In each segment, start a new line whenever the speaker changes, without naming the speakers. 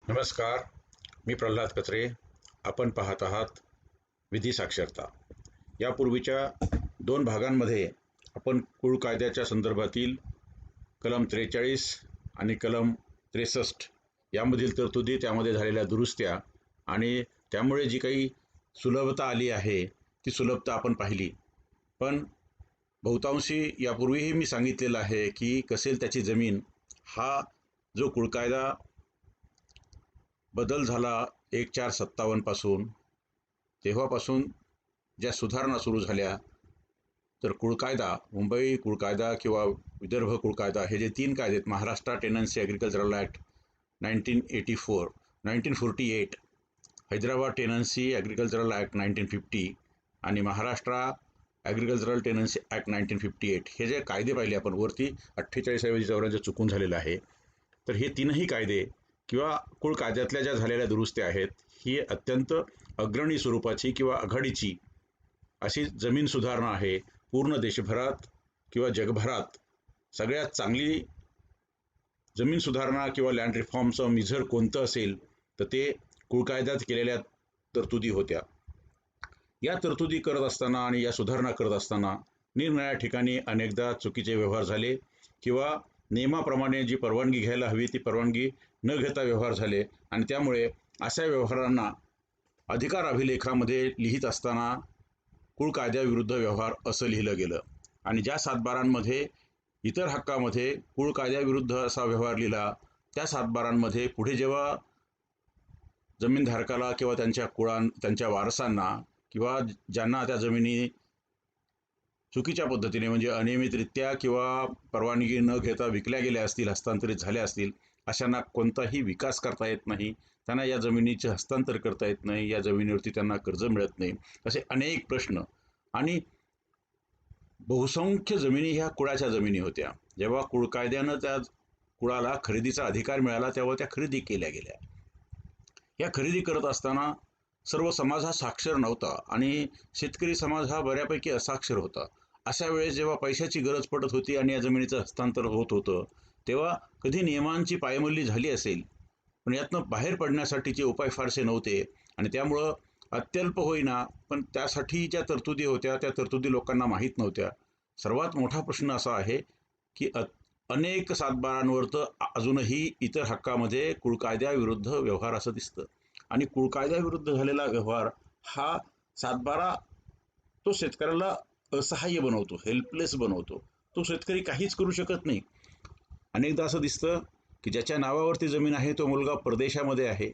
नमस्कार. मी प्रल्हाद कचरे. आपण पाहत आहात विधी साक्षरता. यापूर्वीच्या 2 भागांमध्ये आपण कुळ कायद्याच्या संदर्भातील कलम 43 आणि कलम 63 यामधील तरतुदी, त्यामध्ये झालेल्या दुरुस्त्या आणि त्यामुळे जी काही सुलभता आली आहे ती सुलभता आपण पाहिली. पण बहुतांशी यापूर्वीही मी सांगितलेलं आहे की कसेल त्याची जमीन हा जो कुळकायदा बदल झाला 1/4/57 पासून, तेव्हापासून ज्या सुधारणा सुरू झाल्या, तर कुळकायदा, मुंबई कुळकायदा किंवा विदर्भ कुळकायदा हे जे 3 कायदे आहेत, Maharashtra tenancy agricultural act 1984, 1948, Hyderabad tenancy agricultural act 1950 आणि महाराष्ट्र ॲग्रिकल्चरल टेनन्सी ॲक्ट 1958 हे जे कायदे पाहिले आपण, वरती 48 ऐवजी 54 चुकून झालेलं आहे. तर हे तीनही कायदे किंवा कुळ कायद्यातल्या ज्या झालेल्या दुरुस्त्या आहेत, ही अत्यंत अग्रणी स्वरूपाची किंवा आघाडीची अशी जमीन सुधारणा आहे. पूर्ण देशभरात किंवा जगभरात सगळ्यात चांगली जमीन सुधारणा किंवा लँड रिफॉर्मचं मिझर कोणतं असेल तर ते कुळकायद्यात केलेल्या तरतुदी होत्या. या तरतुदी करत असताना आणि या सुधारणा करत असताना निरनिराळ्या ठिकाणी अनेकदा चुकीचे व्यवहार झाले किंवा नियमाप्रमाणे जी परवानगी घ्यायला हवी ती परवानगी न घेता व्यवहार झाले आणि त्यामुळे अशा व्यवहारांना अधिकार अभिलेखामध्ये लिहित असताना कुळ कायद्याविरुद्ध व्यवहार असं लिहिलं गेलं. आणि ज्या सातबारांमध्ये इतर हक्कामध्ये कुळ कायद्याविरुद्ध असा व्यवहार लिहिला, त्या सातबारांमध्ये पुढे जेव्हा जमीनधारकाला किंवा त्यांच्या वारसांना किंवा ज्यांना त्या जमिनी चुकीच्या पद्धतीने म्हणजे अनियमितरित्या किंवा परवानगी न घेता विकल्या गेल्या असतील, हस्तांतरित झाल्या असतील, अशांना कोणताही विकास करता येत नाही, त्यांना या जमिनीचे हस्तांतर करता येत नाही, या जमिनीवरती त्यांना कर्ज मिळत नाही, असे अनेक प्रश्न. आणि बहुसंख्य जमिनी ह्या कुळाच्या जमिनी होत्या. जेव्हा कुळ कायद्यानं त्या कुळाला खरेदीचा अधिकार मिळाला तेव्हा त्या खरेदी केल्या गेल्या. या खरेदी करत असताना सर्व समाज हा साक्षर नव्हता आणि शेतकरी समाज हा बऱ्यापैकी असाक्षर होता. अशा वेळेस जेव्हा पैशाची गरज पडत होती आणि या जमिनीचं हस्तांतर होत होतं, तेव्हा कधी नियमांची पायमल्ली झाली असेल, पण यातनं बाहेर पडण्यासाठीचे उपाय फारसे नव्हते आणि त्यामुळं अत्यल्प होईना पण त्यासाठी ज्या तरतुदी होत्या त्या तरतुदी लोकांना माहीत नव्हत्या. सर्वात मोठा प्रश्न असा आहे की अनेक सातबारांवर तर अजूनही इतर हक्कामध्ये कुळकायद्याविरुद्ध व्यवहार असं दिसतं आणि कुळकायद्याविरुद्ध झालेला व्यवहार हा सातबारा तो शेतकऱ्याला असहाय्य बनवतो, हेल्पलेस बनवतो. तो शेतकरी काहीच करू शकत नाही. अनेकदा असं दिसतं की ज्याच्या नावावरती जमीन आहे तो मुलगा परदेशामध्ये आहे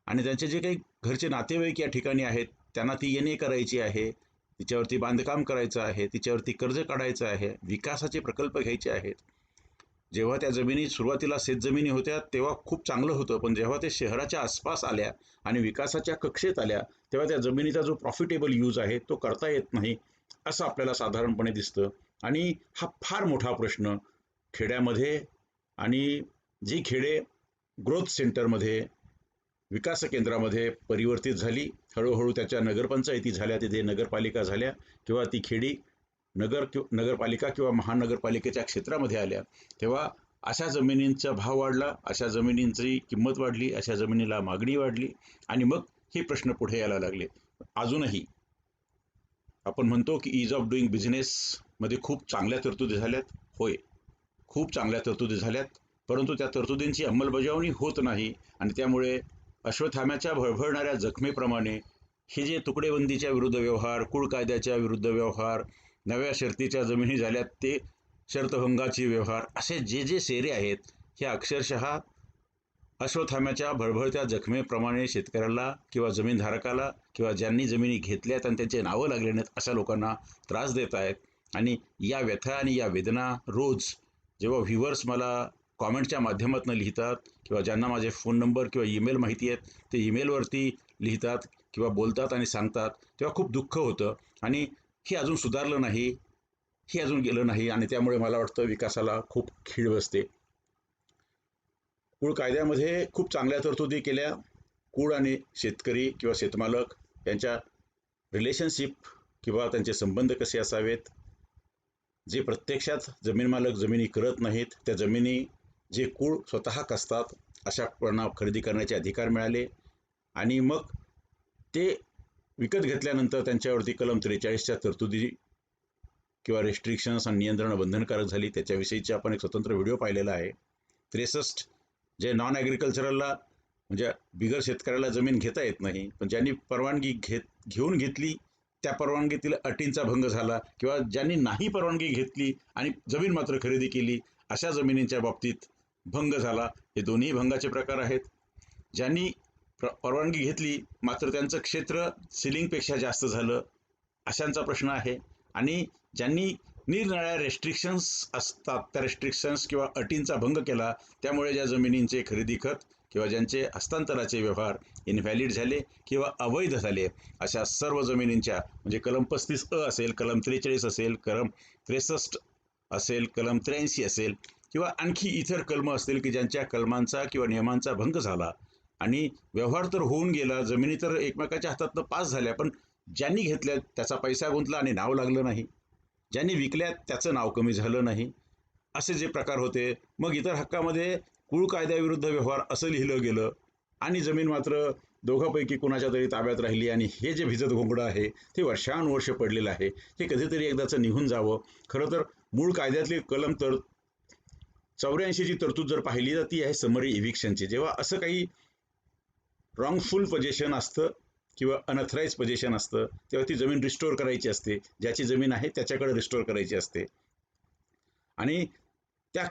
आणि त्यांचे जे काही घरचे नातेवाईक या ठिकाणी आहेत, त्यांना ती येणे करायची आहे, तिच्यावरती बांधकाम करायचं आहे, तिच्यावरती कर्ज काढायचं आहे, विकासाचे प्रकल्प घ्यायचे आहेत. जेव्हा त्या जमिनी सुरुवातीला शेतजमिनी होत्या तेव्हा खूप चांगलं होतं, पण जेव्हा ते शहराच्या आसपास आल्या आणि विकासाच्या कक्षेत आल्या तेव्हा त्या जमिनीचा जो प्रॉफिटेबल यूज आहे तो करता येत नाही, असं आपल्याला साधारणपणे दिसतं. आणि हा फार मोठा प्रश्न खेड्यामध्ये आणि जी खेडे ग्रोथ सेंटरमध्ये, विकास केंद्रामध्ये परिवर्तित झाली, हळूहळू त्याच्या नगरपंचायती झाल्या, तिथे नगरपालिका झाल्या किंवा ती खेडी नगरपालिका किंवा महानगरपालिकेच्या क्षेत्रामध्ये आल्या, तेव्हा अशा जमिनींचा भाव वाढला, अशा जमिनींची किंमत वाढली, अशा जमिनीला मागणी वाढली आणि मग हे प्रश्न पुढे यायला लागले. अजूनही आपण म्हणतो की ईज ऑफ डुईंग बिझनेसमध्ये खूप चांगल्या तरतुदी झाल्यात. होय, खूप चांगल्या तरतुदी झाल्यात, परंतु त्या तरतुदींची अंमलबजावणी होत नाही आणि त्यामुळे अश्वत्थाम्याच्या भळभळणाऱ्या जखमेप्रमाणे हे जे तुकडेबंदीच्या विरुद्ध व्यवहार, कुळ कायद्याच्या विरुद्ध व्यवहार, नव्या शर्तीच्या जमिनी झाल्यात ते शर्तभंगाचे व्यवहार, असे जे जे सेरे आहेत हे अक्षरशः अश्वत्थाम्याच्या भळभळत्या जखमेप्रमाणे शेतकऱ्याला किंवा जमीनधारकाला किंवा ज्यांनी जमिनी घेतल्यात आणि त्यांचे नावं लागले नाहीत अशा लोकांना त्रास देत आहेत. आणि या व्यथा आणि या वेदना रोज जेव्हा व्ह्युअर्स मला कॉमेंटच्या माध्यमातून लिहितात किंवा ज्यांना माझे फोन नंबर किंवा ईमेल माहिती आहेत ते ईमेलवरती लिहितात किंवा बोलतात आणि सांगतात, तेव्हा खूप दुःख होतं. आणि हे अजून सुधारलं नाही, हे अजून गेलं नाही आणि त्यामुळे मला वाटतं विकासाला खूप खीळ बसते. कुळ कायद्यामध्ये खूप चांगल्या तरतुदी केल्या. कुळ आणि शेतकरी किंवा शेतमालक यांच्या रिलेशनशिप किंवा त्यांचे संबंध कसे असावेत, जे प्रत्यक्षात जमीन मालक जमिनी करत नाहीत त्या जमिनी जे कुळ स्वतः कसतात अशा खरेदी करण्याचे अधिकार मिळाले आणि मग ते विकत घेतल्यानंतर त्यांच्यावरती कलम 43च्या तरतुदी किंवा रेस्ट्रिक्शन्स आणि नियंत्रणं बंधनकारक झाली. त्याच्याविषयीचे आपण एक स्वतंत्र व्हिडिओ पाहिलेला आहे. 63 जे नॉन ॲग्रिकल्चरलला म्हणजे बिगर शेतकऱ्याला जमीन घेता येत नाही, पण ज्यांनी परवानगी घेऊन घेतली त्या परवानगीतील अटींचा भंग झाला, किंवा ज्यांनी नाही परवानगी घेतली आणि जमीन मात्र खरेदी केली अशा जमिनींच्या बाबतीत भंग झाला. हे दोन्ही भंगाचे प्रकार आहेत. ज्यांनी परवानगी घेतली मात्र त्यांचं क्षेत्र सिलिंगपेक्षा जास्त झालं अशांचा प्रश्न आहे. आणि ज्यांनी निरनिराळ्या रेस्ट्रिक्शन्स असतात त्या रेस्ट्रिक्शन्स किंवा अटींचा भंग केला, त्यामुळे ज्या जमिनींचे खरेदी खत किंवा ज्यांचे हस्तांतराचे व्यवहार इनव्हॅलिड झाले किंवा अवैध झाले, अशा सर्व जमिनींच्या म्हणजे कलम 35 असेल, कलम 43 असेल, कलम 63 असेल, कलम 83 असेल किंवा आणखी इतर कलमं असतील की ज्यांच्या कलमांचा किंवा नियमांचा भंग झाला आणि व्यवहार तर होऊन गेला, जमिनी तर एकमेकाच्या हातातनं पास झाल्या, पण ज्यांनी घेतल्या त्याचा पैसा गुंतला आणि नाव लागलं नाही, ज्यांनी विकल्या त्याचं नाव कमी झालं नाही, असे जे प्रकार होते. मग इतर हक्कामध्ये कुळ कायद्याविरुद्ध व्यवहार असं लिहिलं गेलं आणि जमीन मात्र दोघांपैकी कुणाच्या तरी ताब्यात राहिली. आणि हे जे भिजत घोंगडं आहे ते वर्षानुवर्ष पडलेलं आहे. हे कधीतरी एकदाचं निघून जावं. खरं तर मूळ कायद्यातली कलम तर 84ची तरतूद जर पाहिली तर ती आहे समरी इव्हिक्शनची. जेव्हा असं काही रॉंगफुल पोझिशन असतं किंवा अनऑथराइज पोझिशन असतं तेव्हा ती जमीन रिस्टोर करायची असते. ज्याची जमीन आहे त्याच्याकडे रिस्टोर करायची असते. आणि त्या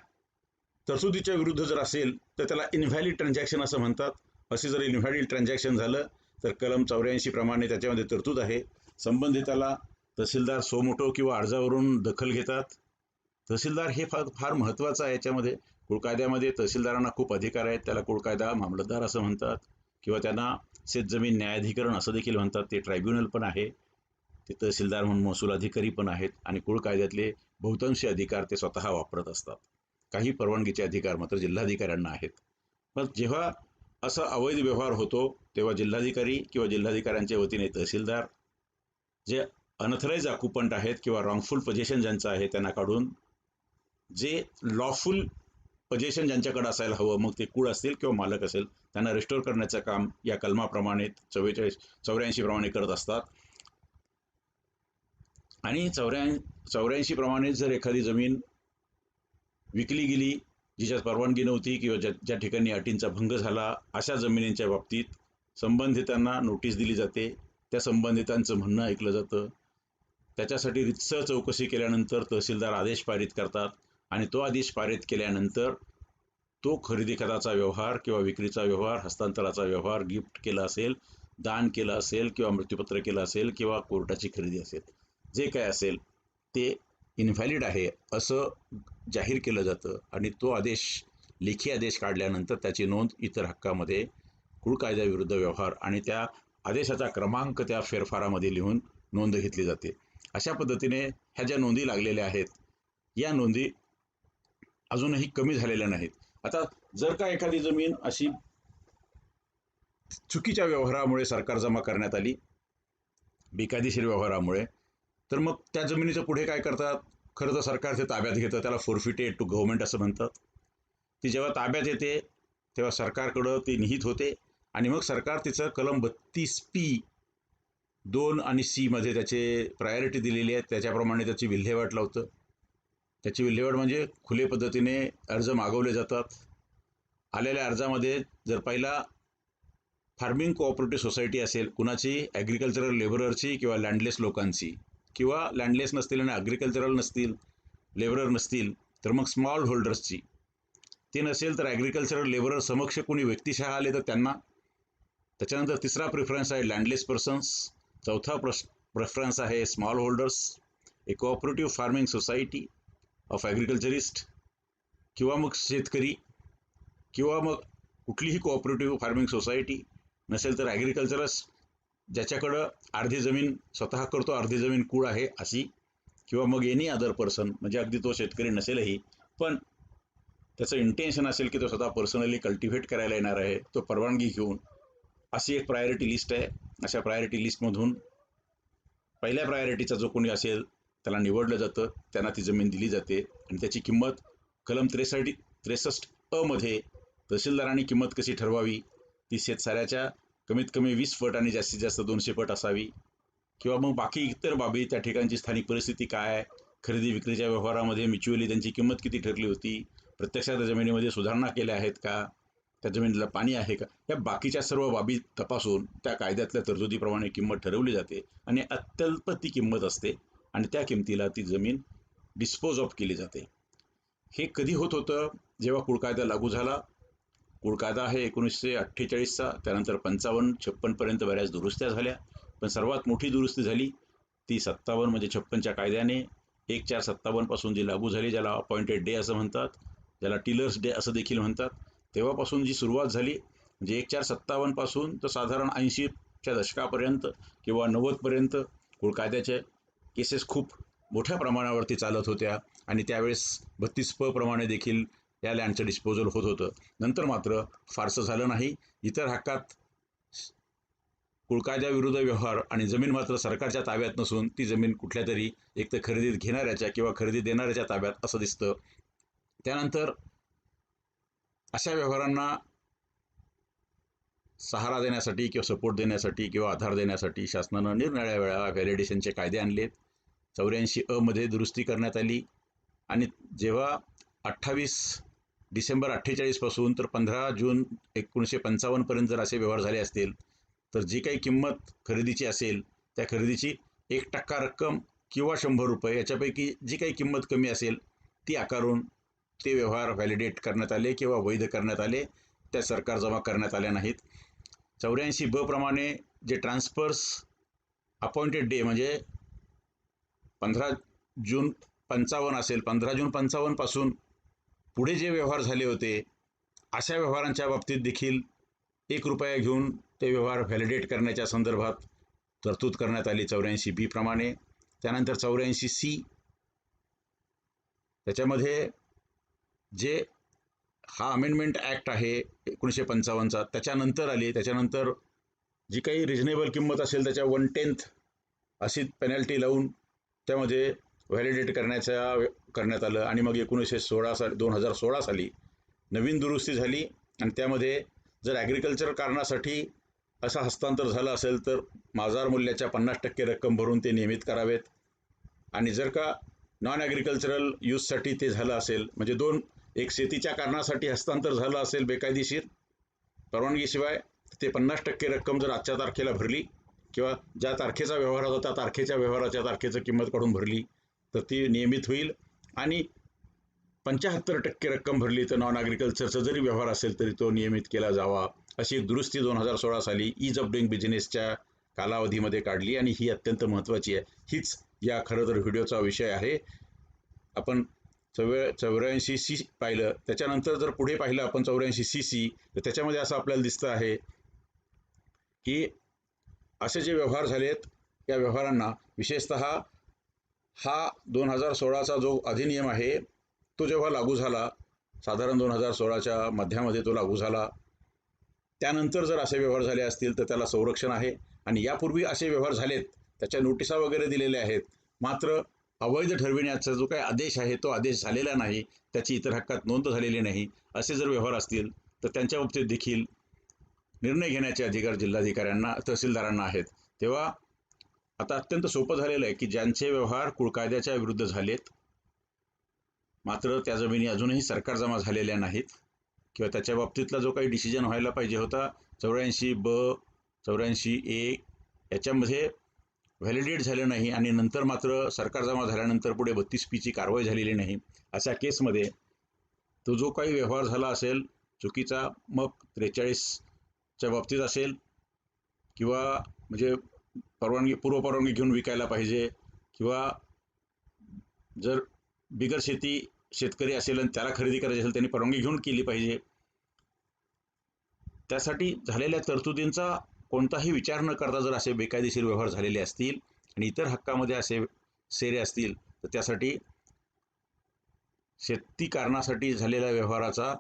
तरतुदीच्या विरुद्ध जर असेल तर त्याला इनव्हॅलिड ट्रान्झॅक्शन असं म्हणतात. असे जर इनव्हॅलिड ट्रान्झॅक्शन झालं तर कलम 84 प्रमाणे त्याच्यामध्ये तरतूद आहे. संबंधिताला तहसीलदार सोमोटो किंवा अर्जावरून दखल घेतात. तहसीलदार हे फार महत्त्वाचं आहे. याच्यामध्ये कुळकायद्यामध्ये तहसीलदारांना खूप अधिकार आहेत. त्याला कुळकायदा मामलतदार असं म्हणतात किंवा त्यांना शेतजमीन न्यायाधिकरण असं देखील म्हणतात. ते ट्रायब्युनल पण आहे. ते तहसीलदार म्हणून महसूल अधिकारी पण आहेत आणि कुळकायद्यातले बहुतांशी अधिकार ते स्वतः वापरत असतात. काही परवानगीचे अधिकार मात्र जिल्हाधिकाऱ्यांना आहेत. पण जेव्हा असा अवैध व्यवहार होतो तेव्हा जिल्हाधिकारी किंवा जिल्हाधिकाऱ्यांच्या वतीने तहसीलदार जे अनऑथराइज ऑक्युपंट आहेत किंवा रॉंगफुल पोझिशन ज्यांचं आहे त्यांना काढून जे लॉफुल पोझिशन ज्यांच्याकडे असायला हवं, मग ते कुळ असतील किंवा मालक असेल, त्यांना रिस्टोर करण्याचं काम या कलमाप्रमाणे 84 प्रमाणे करत असतात. आणि 84 प्रमाणे जर एखादी जमीन विकली गेली जिच्यात परवानगी नव्हती किंवा ज्या ठिकाणी अटींचा भंग झाला, अशा जमिनींच्या बाबतीत संबंधितांना नोटीस दिली जाते. त्या संबंधितांचं म्हणणं ऐकलं जातं. त्याच्यासाठी रितसर चौकशी केल्यानंतर तहसीलदार आदेश पारित करतात आणि तो आदेश पारित केल्यानंतर तो खरेदी खताचा व्यवहार किंवा विक्रीचा व्यवहार, हस्तांतराचा व्यवहार, गिफ्ट केला असेल, दान केलं असेल किंवा मृत्यूपत्र केलं असेल किंवा कोर्टाची खरेदी असेल, जे काय असेल ते इनव्हॅलिड आहे असं जाहीर केलं जातं. आणि तो आदेश, लेखी आदेश काढल्यानंतर त्याची नोंद इतर हक्कामध्ये कुळ कायद्याविरुद्ध व्यवहार आणि त्या आदेशाचा क्रमांक त्या फेरफारामध्ये लिहून नोंद घेतली जाते. अशा पद्धतीने ह्या ज्या नोंदी लागलेल्या आहेत या नोंदी अजूनही कमी झालेल्या नाहीत. आता जर का एखादी जमीन अशी चुकीच्या व्यवहारामुळे सरकार जमा करण्यात आली, बेकायदेशीर व्यवहारामुळे, तर मग त्या जमिनीचं पुढे काय करतात? खरं तर सरकार ते ताब्यात घेतं. त्याला फोरफिटेड टू गव्हर्नमेंट असं म्हणतात. ती जेव्हा ताब्यात येते तेव्हा सरकारकडं ती निहित होते आणि मग सरकार तिचं कलम 32(2) आणि C मध्ये त्याचे प्रायोरिटी दिलेली आहे. त्याच्याप्रमाणे त्याची विल्हेवाट लावतं. त्याची विल्हेवाट म्हणजे खुले पद्धतीने अर्ज मागवले जातात. आलेल्या अर्जामध्ये जर पहिला फार्मिंग कोऑपरेटिव्ह सोसायटी असेल, कुणाची ॲग्रिकल्चरल लेबररची किंवा लँडलेस लोकांची, किंवा लँडलेस नसतील आणि ॲग्रिकल्चरल नसतील, लेबरर नसतील, तर मग स्मॉल होल्डर्सची. ते नसेल तर ॲग्रिकल्चरल लेबरर समक्ष कोणी व्यक्तिशः आले तर त्यांना. त्याच्यानंतर तिसरा प्रेफरन्स आहे लँडलेस पर्सन्स. चौथा प्रेफरन्स आहे small holders, a cooperative farming society of agriculturist, किंवा मग शेतकरी, किंवा मग कुठलीही कोऑपरेटिव्ह फार्मिंग सोसायटी. नसेल तर ॲग्रिकल्चरस ज्याच्याकडं अर्धी जमीन स्वतः करतो, अर्धी जमीन कुळ आहे अशी, किंवा मग एनी अदर पर्सन, म्हणजे अगदी तो शेतकरी नसेलही पण त्याचं इंटेन्शन असेल की तो स्वतः पर्सनली कल्टिव्हेट करायला येणार आहे, तो परवानगी घेऊन. अशी एक प्रायोरिटी लिस्ट आहे. अशा प्रायोरिटी लिस्टमधून पहिल्या प्रायोरिटीचा जो कोणी असेल त्याला निवडलं जातं, त्यांना ती जमीन दिली जाते आणि त्याची किंमत कलम 63 मध्ये तहसीलदारांनी किंमत कशी ठरवावी, ती शेतसाऱ्याच्या कमीत कमी 20 पट आणि जास्तीत जास्त 200 पट असावी, किंवा मग बाकी इतर बाबी, त्या ठिकाणची स्थानिक परिस्थिती काय आहे, खरेदी विक्रीच्या व्यवहारामध्ये म्युच्युअली त्यांची किंमत किती ठरली होती, प्रत्यक्षात जमिनीमध्ये सुधारणा केल्या आहेत का, त्या जमिनीला पाणी आहे का, या बाकीच्या सर्व बाबी तपासून त्या कायद्यातल्या तरतुदीप्रमाणे किंमत ठरवली जाते आणि अत्यल्प ती किंमत असते आणि त्या किमतीला ती जमीन डिस्पोज ऑफ केली जाते. हे कधी होत होतं? जेव्हा कुळ कायदा लागू झाला. कुळ कायदा आहे 1948चा, त्यानंतर 55-56 पर्यंत बऱ्याच दुरुस्त्या झाल्या, पण सर्वात मोठी दुरुस्ती झाली ती 57 म्हणजे 56च्या कायद्याने 1/4/57 पासून जी लागू झाली, ज्याला अपॉइंटेड डे असं म्हणतात, ज्याला टिलर्स डे असं देखील म्हणतात. तेव्हापासून जी सुरुवात झाली म्हणजे 1/4/57 पासून तर साधारण 80च्या दशकापर्यंत किंवा 90पर्यंत कुळ कायद्याचे केसेस खूप मोठ्या प्रमाणावरती चालत होत्या आणि त्यावेळेस 32 प्रमाणे देखील या लँडचं डिस्पोजल होत होतं. नंतर मात्र फारसं झालं नाही. इतर हक्कात कुळ कायद्याविरुद्ध व्यवहार आणि जमीन मात्र सरकारच्या ताब्यात नसून ती जमीन कुठल्या तरी एक तर खरेदीत घेणाऱ्याच्या किंवा खरेदी देणाऱ्याच्या ताब्यात असं दिसतं. त्यानंतर अशा व्यवहारांना सहारा देण्यासाठी किंवा सपोर्ट देण्यासाठी किंवा आधार देण्यासाठी शासनानं निरनिराळ्या वेळा व्हॅलिडेशनचे कायदे आणलेत. 84 मध्ये दुरुस्ती करण्यात आली आणि जेव्हा 28 डिसेंबर 48 पासून तर 15 जून 1955 पर्यंत जर असे व्यवहार झाले असतील तर जी काही किंमत खरेदीची असेल त्या खरेदीची 1% रक्कम किंवा 100 रुपये याच्यापैकी जी काही किंमत कमी असेल ती आकारून ते व्यवहार व्हॅलिडेट करण्यात आले किंवा वैध करण्यात आले. त्या सरकार जमा करण्यात आल्या नाहीत. 84 प्रमाणे जे ट्रान्सफर्स अपॉइंटेड डे म्हणजे 15 जून 55 असेल, 15 जून 55 पासून पुढे जे व्यवहार झाले होते अशा व्यवहारांच्या बाबतीत देखील 1 रुपया घेऊन ते व्यवहार व्हॅलिडेट करण्याच्या संदर्भात तरतूद करण्यात आली 84B प्रमाणे. त्यानंतर 84C, त्याच्यामध्ये जे हा अमेंडमेंट ॲक्ट आहे 1955चा त्याच्यानंतर आली. त्याच्यानंतर जी काही रिजनेबल किंमत असेल त्याच्या 1/10 अशी पेनल्टी लावून त्यामध्ये व्हॅलिडेट करण्यात आलं आणि मग 2016 साली नवीन दुरुस्ती झाली आणि त्यामध्ये जर ॲग्रिकल्चर कारणासाठी असं हस्तांतर झालं असेल तर बाजार मूल्याच्या 50% रक्कम भरून ते नियमित करावेत आणि जर का नॉन ॲग्रिकल्चरल यूजसाठी ते झालं असेल म्हणजे एक शेतीच्या कारणासाठी हस्तांतर झालं असेल बेकायदेशीर परवानगीशिवाय, ते 50% रक्कम जर आजच्या तारखेला भरली किंवा ज्या तारखेचा व्यवहार होता त्या तारखेच्या व्यवहाराच्या तारखेचं किंमत काढून भरली तर ती नियमित होईल आणि 75% रक्कम भरली तर नॉन ॲग्रिकल्चरचा जरी व्यवहार असेल तरी तो नियमित केला जावा, अशी एक दुरुस्ती 2016 साली ईज ऑफ डुईंग बिझनेसच्या कालावधीमध्ये काढली आणि ही अत्यंत महत्त्वाची आहे. हीच या खरं तर व्हिडिओचा विषय आहे. आपण 84C पाहिलं, त्याच्यानंतर जर पुढे पाहिलं आपण 84CC तर त्याच्यामध्ये असं आपल्याला दिसतं आहे की असे जे व्यवहार झालेत या व्यवहारांना विशेषतः हा 2016चा जो अधिनियम आहे तो जेव्हा लागू झाला, साधारण 2016च्या मध्यामध्ये तो लागू झाला, त्यानंतर जर असे व्यवहार झाले असतील तर त्याला संरक्षण आहे आणि यापूर्वी असे व्यवहार झालेत त्याच्या नोटिसा वगैरे दिलेल्या आहेत, मात्र अवैध ठरविण्याचा जो काही आदेश आहे तो आदेश झालेला नाही, त्याची इतर हक्कात नोंद झालेली नाही. असे जर व्यवहार असतील तर त्यांच्या बाबतीत देखील निर्णय घेण्याचे अधिकार जिल्हाधिकाऱ्यांना तहसीलदारांना आहेत. तेव्हा आता अत्यंत सोपं झालेलं आहे की ज्यांचे व्यवहार कुळ कायद्याच्या विरुद्ध झालेत मात्र त्या जमिनी अजूनही सरकार जमा झालेल्या नाहीत किंवा त्याच्या बाबतीतला जो काही डिसिजन व्हायला पाहिजे होता 84B 84A याच्यामध्ये व्हॅलिडेट झालं नाही आणि नंतर मात्र सरकार जमा झाल्यानंतर पुढे 32P कारवाई झालेली नाही, अशा केसमध्ये तो जो काही व्यवहार झाला असेल चुकीचा, मग 43च्या बाबतीत असेल किंवा म्हणजे पूर्वपरवानगी घेऊन विकायला पाहिजे किंवा जर बिगर शेतकरी असेल आणि त्याला खरेदी करायची असेल त्यांनी परवानगी घेऊन केली पाहिजे. त्यासाठी झालेल्या तरतुदींचा कोणताही विचार न करता जर असे बेकायदेशीर व्यवहार झालेले असतील आणि इतर हक्कामध्ये असे सेरे असतील तर त्यासाठी शेती कारणासाठी झालेल्या व्यवहाराचा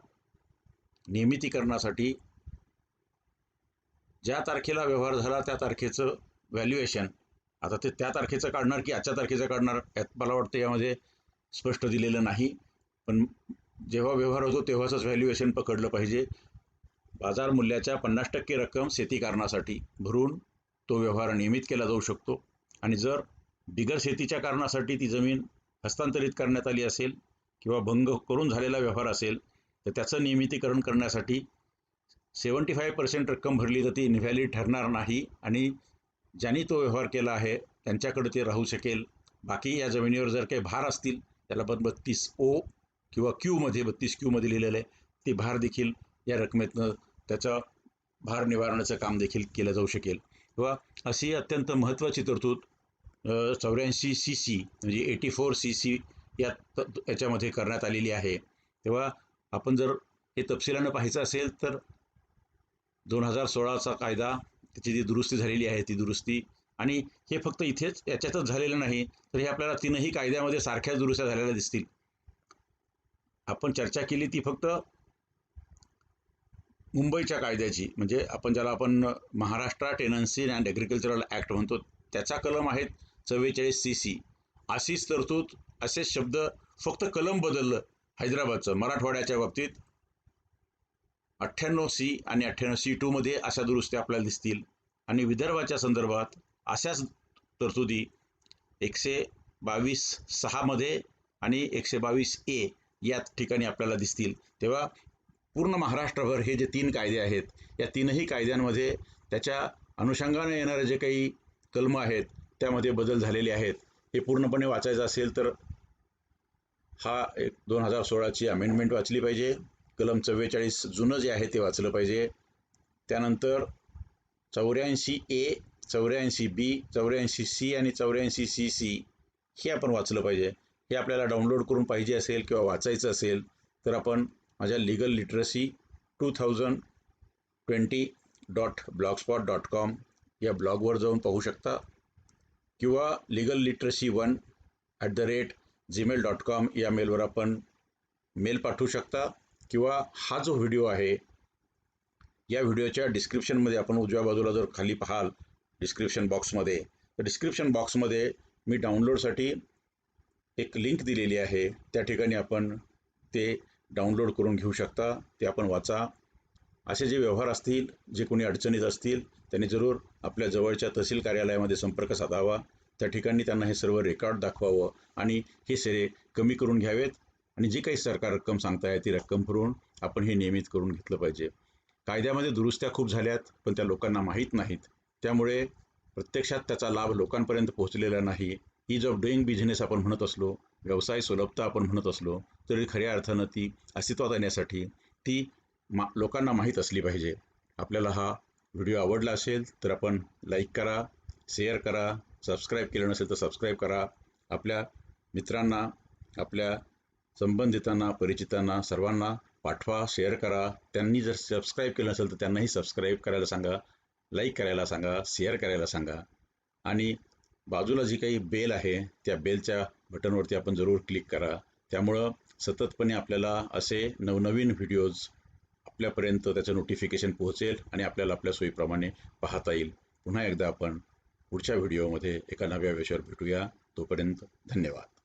नियमितीकरणासाठी ज्या तारखेला व्यवहार झाला त्या तारखेचं व्हॅल्युएशन, आता ते त्या तारखेचं काढणार की आजच्या तारखेचं काढणार यात मला वाटतं यामध्ये स्पष्ट दिलेलं नाही, पण जेव्हा व्यवहार होतो तेव्हाच व्हॅल्युएशन पकडलं पाहिजे. बाजार मूल्याच्या 50% रक्कम शेती कारणासाठी भरून तो व्यवहार नियमित केला जाऊ शकतो. आणि जर बिगर शेतीच्या कारणासाठी ती जमीन हस्तांतरित करण्यात आली असेल किंवा भंग करून झालेला व्यवहार असेल तर त्याचं नियमितीकरण करण्यासाठी 75% रक्कम भरली तर ती इनव्हॅलिड ठरणार नाही आणि ज्यांनी तो व्यवहार केला आहे त्यांच्याकडे ते राहू शकेल. बाकी या जमिनीवर जर काही भार असतील, त्याला पण 32O किंवा क्यूमध्ये 32Q लिहिलेलं आहे, ते भार देखील या रकमेतनं त्याचा भार निवारणाचं काम देखील केलं जाऊ शकेल. किंवा अशी अत्यंत महत्त्वाची तरतूद 84CC म्हणजे 84CC याच्यामध्ये करण्यात आलेली आहे. तेव्हा आपण जर हे तपशिलानं पाहायचं असेल तर 2016चा कायदा, त्याची जी दुरुस्ती झालेली आहे ती दुरुस्ती, आणि हे फक्त इथेच याच्यातच झालेलं नाही तर हे आपल्याला तीनही कायद्यामध्ये सारख्याच दुरुस्त्या झालेल्या दिसतील. आपण चर्चा केली ती फक्त मुंबईच्या कायद्याची, म्हणजे ज्याला आपण Maharashtra tenancy and agricultural act म्हणतो, त्याचा कलम आहेत 44CC. अशीच तरतूद, असेच शब्द, फक्त कलम बदललं हैदराबादचं. मराठवाड्याच्या बाबतीत 98C आणि 98C2 मध्ये अशा दुरुस्त्या आपल्याला दिसतील. आणि विदर्भाच्या संदर्भात अशाच तरतुदी 122(6) मध्ये आणि 122A या ठिकाणी आपल्याला दिसतील. तेव्हा पूर्ण महाराष्ट्रभर हे जे 3 कायदे आहेत, या तीनही कायद्यांमध्ये त्याच्या अनुषंगाने येणारे जे काही कलम आहेत त्यामध्ये बदल झालेले आहेत. हे पूर्णपणे वाचायचं असेल तर हा 2016ची अमेंडमेंट वाचली पाहिजे. कलम 44 जुनं जे आहे ते वाचलं पाहिजे. त्यानंतर 84A, 84B, 84C आणि 84CC हे आपण वाचलं पाहिजे. हे आपल्याला डाउनलोड करून पाहिजे असेल किंवा वाचायचं असेल तर आपण माझ्या लीगल लिटरसी 2020.blogspot.com या ब्लॉगवर जाऊन पाहू शकता, किंवा legalliteracy1@gmail.com या मेलवर आपण मेल पाठवू शकता, किंवा हा जो व्हिडिओ आहे या व्हिडिओच्या डिस्क्रिप्शनमध्ये आपण उजव्या बाजूला जर खाली पाहाल डिस्क्रिप्शन बॉक्समध्ये, तर डिस्क्रिप्शन बॉक्समध्ये मी डाउनलोडसाठी एक लिंक दिलेली आहे. त्या ठिकाणी आपण ते डाउनलोड करून घेऊ शकता. ते आपण वाचा. असे जे व्यवहार असतील, जे कोणी अडचणीत असतील, त्यांनी जरूर आपल्या जवळच्या तहसील कार्यालयामध्ये संपर्क साधावा. त्या ठिकाणी त्यांना हे सर्व रेकॉर्ड दाखवावं आणि हे सेरे कमी करून घ्यावेत. आणि जी काही सरकार रक्कम सांगताय ती रक्कम भरून आपण हे नियमित करून घेतलं पाहिजे. कायद्यामध्ये दुरुस्त्या खूप झाल्यात, पण त्या लोकांना माहीत नाहीत. त्यामुळे प्रत्यक्षात त्याचा लाभ लोकांपर्यंत पोहोचलेला नाही. ईज ऑफ डुईंग बिझनेस आपण म्हणत असलो, व्यवसाय सुलभता आपण म्हणत असलो, तरी खऱ्या अर्थानं ती अस्तित्वात येण्यासाठी ती लोकांना माहीत असली पाहिजे. आपल्याला हा व्हिडिओ आवडला असेल तर आपण लाईक करा, शेअर करा, सबस्क्राईब केलं नसेल तर सबस्क्राईब करा. आपल्या मित्रांना, आपल्या संबंधितांना, परिचितांना सर्वांना पाठवा, शेअर करा. त्यांनी जर सबस्क्राईब केलं नसेल तर त्यांनाही सबस्क्राईब करायला सांगा, लाईक करायला सांगा, शेअर करायला सांगा. आणि बाजूला जी काही बेल आहे त्या बेलच्या बटनवरती आपण जरूर क्लिक करा. त्यामुळं सततपणे आपल्याला असे नवनवीन व्हिडिओज आपल्यापर्यंत त्याचं नोटिफिकेशन पोहोचेल आणि आपल्याला आपल्या सोयीप्रमाणे पाहता येईल. पुन्हा एकदा आपण पुढच्या व्हिडिओमध्ये एका नव्या विषयावर भेटूया. तोपर्यंत धन्यवाद.